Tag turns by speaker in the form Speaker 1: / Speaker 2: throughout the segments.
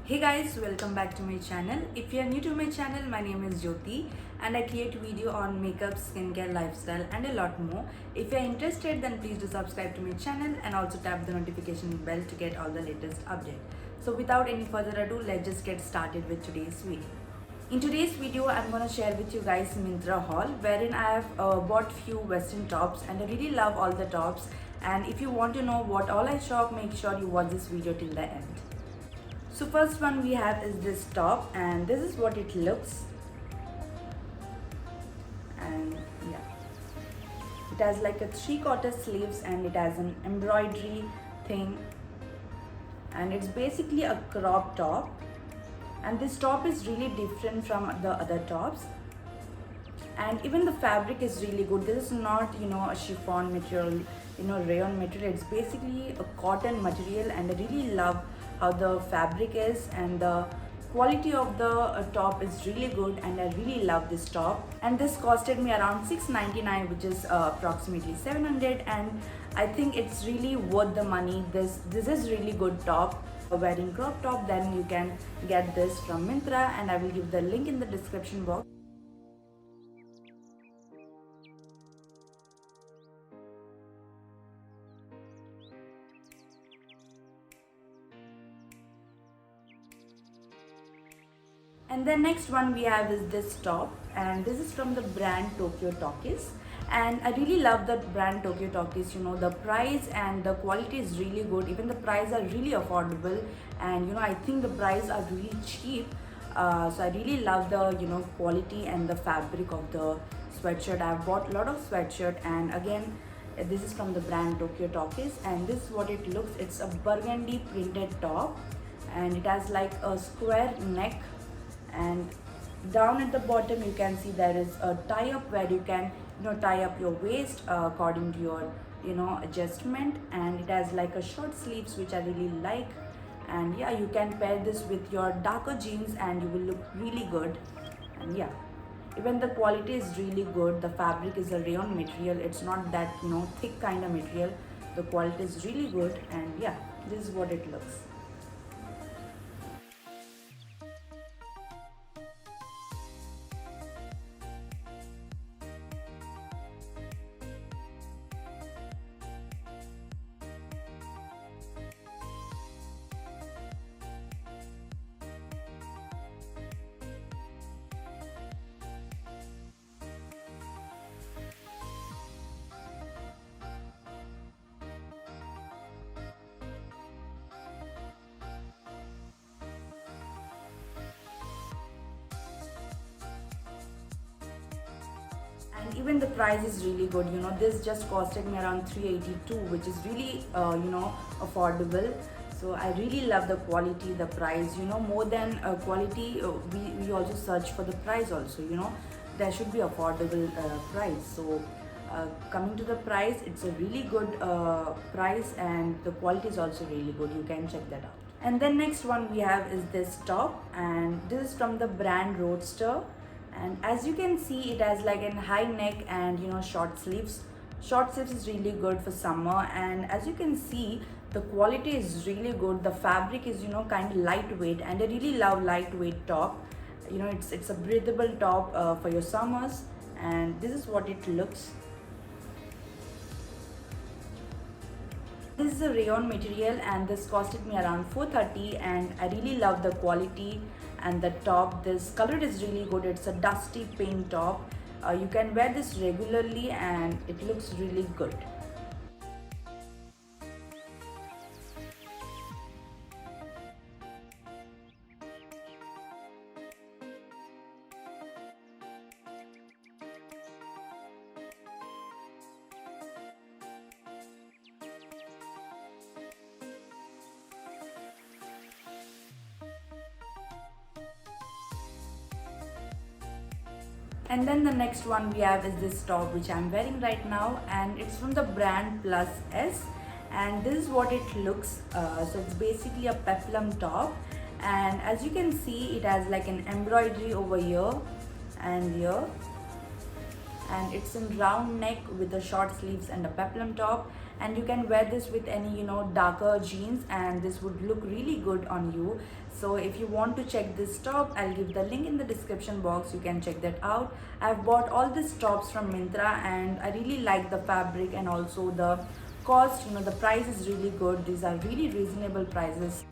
Speaker 1: Hey guys, welcome back to my channel. If you are new to my channel, my name is Jyoti and I create video on makeup, skincare, lifestyle and a lot more. If you are interested, then please do subscribe to my channel and also tap the notification bell to get all the latest update. So without any further ado, let's just get started with today's video. In today's video, I'm gonna share with you guys Myntra haul, wherein I have bought few western tops and I really love all the tops. And if you want to know what all I shop, make sure you watch this video till the end. So first one we have is this top, and this is what it looks. And yeah, it has like a 3/4 sleeves and it has an embroidery thing, and it's basically a crop top. And this top is really different from the other tops, and even the fabric is really good. This is not a chiffon material, rayon material. It's basically a cotton material, and I really love how the fabric is, and the quality of the top is really good, and I really love this top. And this costed me around $6.99, which is approximately 700, and I think it's really worth the money. This is really good top. Wearing crop top, then you can get this from Myntra, and I will give the link in the description box. And the next one we have is this top, and this is from the brand Tokyo Talkies, and I really love that brand Tokyo Talkies. The price and the quality is really good. Even the price are really affordable, and I think the price are really cheap. So I really love the quality and the fabric of the sweatshirt. I've bought a lot of sweatshirt, and again this is from the brand Tokyo Talkies, and this is what it looks. It's a burgundy printed top, and it has like a square neck, and down at the bottom you can see there is a tie up where you can tie up your waist according to your adjustment. And it has like a short sleeves, which I really like. And yeah, you can pair this with your darker jeans and you will look really good. And yeah, even the quality is really good. The fabric is a rayon material. It's not that thick kind of material. The quality is really good, and yeah, this is what it looks. And even the price is really good. This just costed me around 382, which is really affordable. So I really love the quality, the price. More than quality, we also search for the price also. There should be affordable price. So coming to the price, it's a really good price, and the quality is also really good. You can check that out. And then next one we have is this top, and this is from the brand Roadster. And as you can see, it has like a high neck and short sleeves. Short sleeves is really good for summer, and as you can see, the quality is really good. The fabric is kind of lightweight, and I really love lightweight top. It's a breathable top for your summers, and this is what it looks. This is a rayon material, and this costed me around 430, and I really love the quality and the top. This color is really good. It's a dusty pink top. You can wear this regularly and it looks really good. And then the next one we have is this top, which I'm wearing right now, and it's from the brand Plus S, and this is what it looks. So it's basically a peplum top, and as you can see, it has like an embroidery over here and here, and it's in round neck with the short sleeves and a peplum top. and you can wear this with any darker jeans, and this would look really good on you. So if you want to check this top, I'll give the link in the description box. You can check that out. I've bought all these tops from Myntra, and I really like the fabric and also the cost. The price is really good. These are really reasonable prices.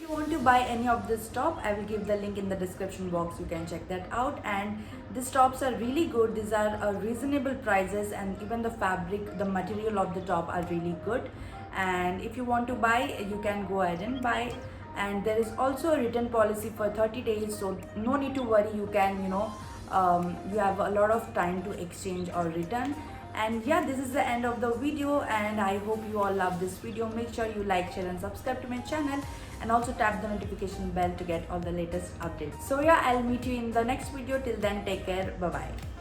Speaker 1: If you want to buy any of this top, I will give the link in the description box. You can check that out. And these tops are really good. These are reasonable prices, and even the fabric, the material of the top are really good. And if you want to buy, you can go ahead and buy. And there is also a return policy for 30 days, so no need to worry. You can you have a lot of time to exchange or return. And yeah, this is the end of the video, and I hope you all love this video. Make sure you like, share and subscribe to my channel, and also tap the notification bell to get all the latest updates. So yeah, I'll meet you in the next video. Till then, take care. Bye bye.